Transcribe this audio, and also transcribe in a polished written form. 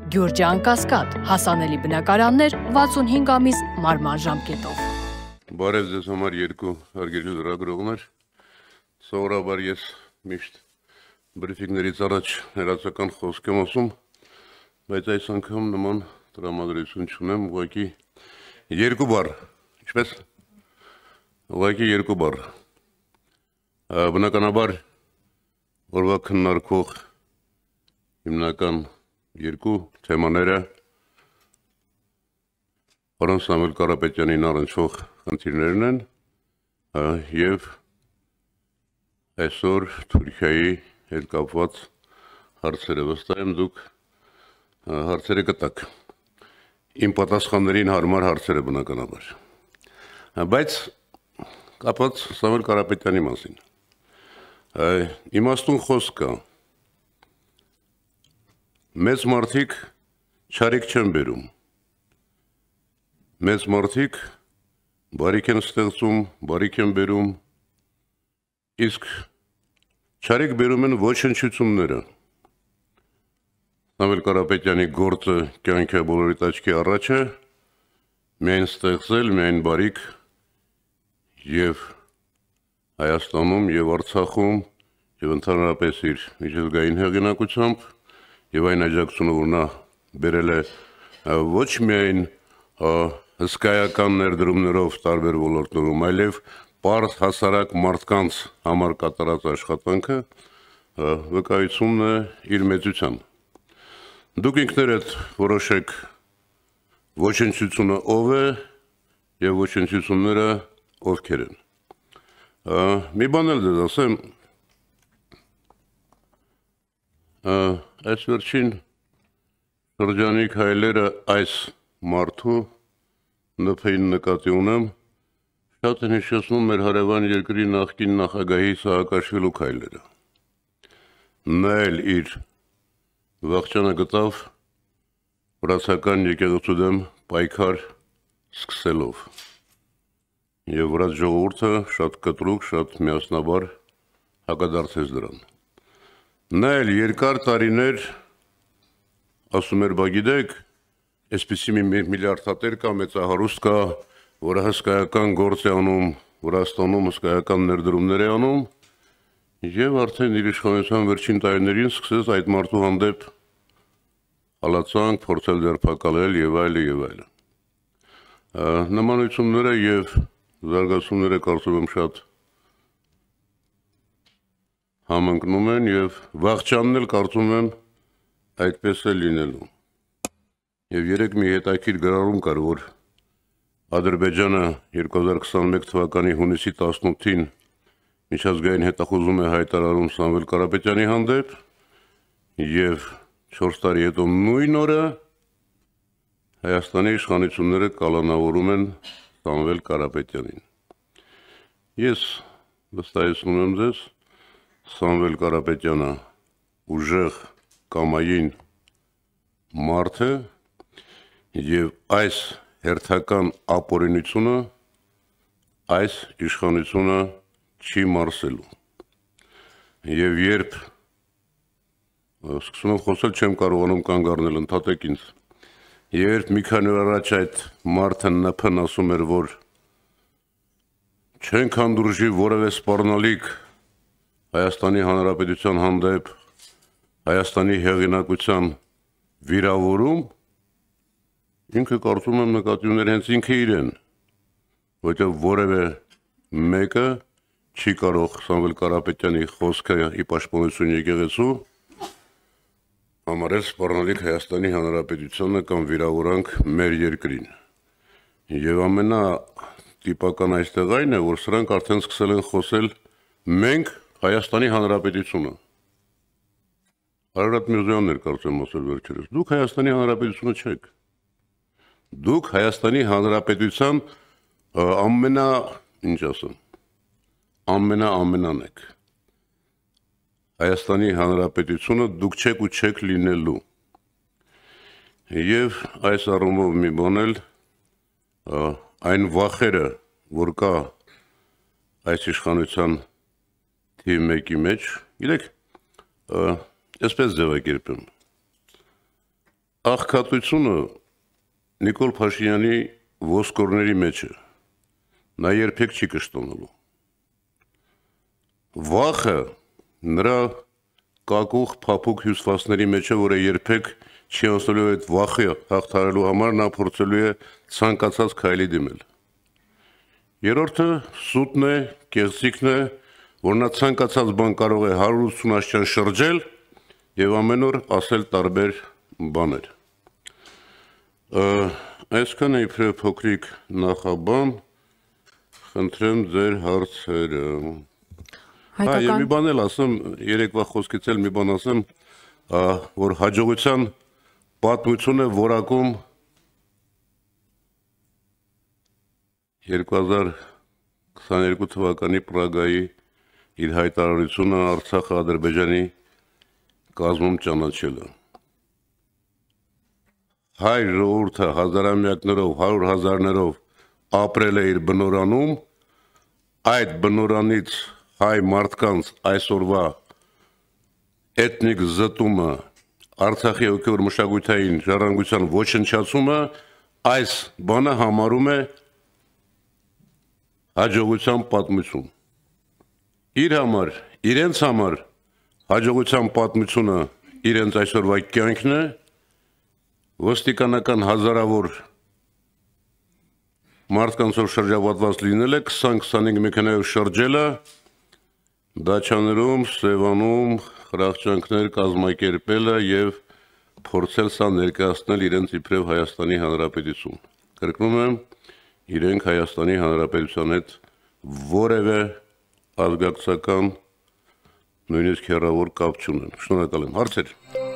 Գյուրջան Կասկադ, հասանելի բնակարաններ 65 ամիս մարման ժամկետով։ Բարև ձեզ համար երկու հարգելի լրագրողներ, սովորաբար ես միշտ բրիֆինգներից առաջ հերացական խոսք եմ ասում, բայց այս անգամ նման տրամադրություն չունեմ, ուղղակի երկու բառ, ինչպես? Ուղղակի երկու բառ։ Բնականաբար օրվա քննարկող հիմնական երկու թեմաները պարոն Սամվել Կարապետյանին առնչվող խնդիրներն են և այսօր Թուրքիայի հետ կապված հարցերը, վստահ եմ դուք հարցերը կտաք, իմ պատասխաններին հարմար հարցերը բնականաբար, բայց կապված Սամվել Կարապետյանի մասին, իմաստուն խոսք կա, մեծ մարդիկ չարիք չեն բերում, մեծ մարդիկ բարիք են ստեղծում, բարիք են բերում, իսկ չարիք բերում են ոչնչությունները։ Սամվել Կարապետյանի գործը կյանքի բոլորի աչքի առաջ է, միայն ստեղծել, միայն բարիք և Հայաստանում և Արցախում և ընդհանրապես իր միջազգային հեղինակությամբ և այն աջակցությունը, որ նա բերել է ոչ միայն հսկայական ներդրումներով տարբեր ոլորտներում, այլև պարզ հասարակ մարդկանց համար կատարած աշխատանքը վկայությունն է իր մեծության։ Դուք ինքներդ որոշեք ոչնչությունը ով է և ոչնչությունները ովքեր են։ Մի բան էլ ձեզ ասեմ, այս վերջին շրջանի քայլերը այս մարդու ՆՓ-ին նկատի ունեմ, շատ են հիշեցնում մեր հարևան երկրի նախկին նախագահի Սաակաշվիլու քայլերը։ Նա էլ իր վախճանը գտավ վրացական եկեղեցու դեմ պայքար սկսելով և վրաց ժողովուրդը շատ կտրուկ, շատ միասնաբար հակադարձեց դրան։ Նա էլ երկար տարիներ ասում էր, բա գիտեք, այսպիսի մի միլիարդատեր կա, մեծահարուստ կա, որը հսկայական գործ է անում, Վրաստանում հսկայական ներդրումներ է անում, և արդեն իր իշխանության վերջին տարիներին սկսեց այդ մարդու հանդեպ հալածանք, փորձել ձերբակալել և այլն։ Նմանությունները և զարգացումները կարծում եմ շատ համընկնում են և վախճանն էլ կարծում եմ այդպես է լինելու։ Եվ երեկ մի հետաքրքիր գրառում կար, որ Ադրբեջանը 2021 թվականի հունիսի 18-ին միջազգային հետախուզում է հայտարարում Սամվել Կարապետյանի հանդեպ և 4 տարի հետո նույն օրը Հայաստանի իշխանությունները կալանավորում են Սամվել Կարապետյանին։ Ես վստահեցնում եմ ձեզ, Սամվել Կարապետյանը ուժեղ կամային մարդ է և այս հերթական ապօրինությունը այս իշխանությունը չի մարսելու։ Եվ երբ սկսում եմ խոսել, չեմ կարողանում կանգ առնել, ընդհատեք ինձ, երբ մի քանի օր առաջ այդ մարդը ՆՓ-ն ասում էր, որ չենք հանդուրժի որևէ սպառնալիք Հայաստանի Հանրապետության հանդեպ Հայաստանի հեղինակության վիրավորում, ինքը կարծում եմ նկատի ուներ հենց ինքը իրեն, որտեղ որևէ մեկը չի կարող Սամվել Կարապետյանի խոսքը ի պաշտպանություն եկեղեցու համարել սպառնալիք Հայաստանի Հանրապետությանը կամ վիրավորանք մեր երկրին։ Եվ ամենատիպական այստեղ այն է, որ սրանք արդեն սկսել են խոսել մենք Հայաստանի Հանրապետությունը։ Արարատ Միրզոյանն էր կարծեմ ասել վերջերս, դուք Հայաստանի Հանրապետությունը չեք։ Դուք Հայաստանի Հանրապետության ամենան եք։ Հայաստանի Հանրապետությունը դուք չեք ու չեք լինելու։ Եվ այս առումով մի բան էլ այն վախերը, որ կա այս իշխանության թիվ մեկի մեջ, գիտեք, այսպես ձևակերպեմ, աղքատությունը Նիկոլ Փաշինյանի ոսկորների մեջ է, նա երբեք չի կշտոնալու։ Վախը նրա կակուղ փափուկ հյուսվածների մեջ է, որը երբեք չի անցնելու այդ վախը հաղթահարելու համար, նա փորձելու է ցանկացած քայլի դիմել։ Երրորդը սուտն է, կեղծիքն է, որ նա ցանկացած բան կարող է 180 աշճան շրջել եւ ամեն օր ասել տարբեր բաներ։ Այսքան է իբրև փոքրիկ նախաբան, խնդրեմ ձեր հարցերը։ Եվ մի բան էլ ասեմ, երեկվա խոսքից էլ մի բան ասեմ, որ հաջողության պատմություն է որակում 2022 թվականի Պրագայի իր հայտարարությունը Արցախը Ադրբեջանի կազմում ճանաչելը։ Հայ ժողովուրդը հազարամյակներով, 100 հազարներով ապրել է իր բնորանում, այդ բնորանից հայ մարդկանց այսօրվա էթնիկ զտումը, Արցախի հոգևոր մշակութային ժառանգության ոչնչացումը, այս բանը համարում է հաջողության պատմություն։ Իր համար, իրենց համար հաջողության պատմությունը իրենց այսօրվա կյանքն է, ոստիկանական հազարավոր մարդկանցով շրջապատված լինելը, 20-25 մեքենայով շրջելը, դաչաներում, Սևանում խրախճանքներ կազմակերպելը եւ փորձել սա ներկայացնել իրենց իբրև Հայաստանի Հանրապետություն։ Կրկնում եմ, իրենք Հայաստանի Հանրապետության հետ որևէ ազգակցական նույնիսկ հեռավոր կապ չունեն։ Շնորհակալ եմ։ Հարցեր։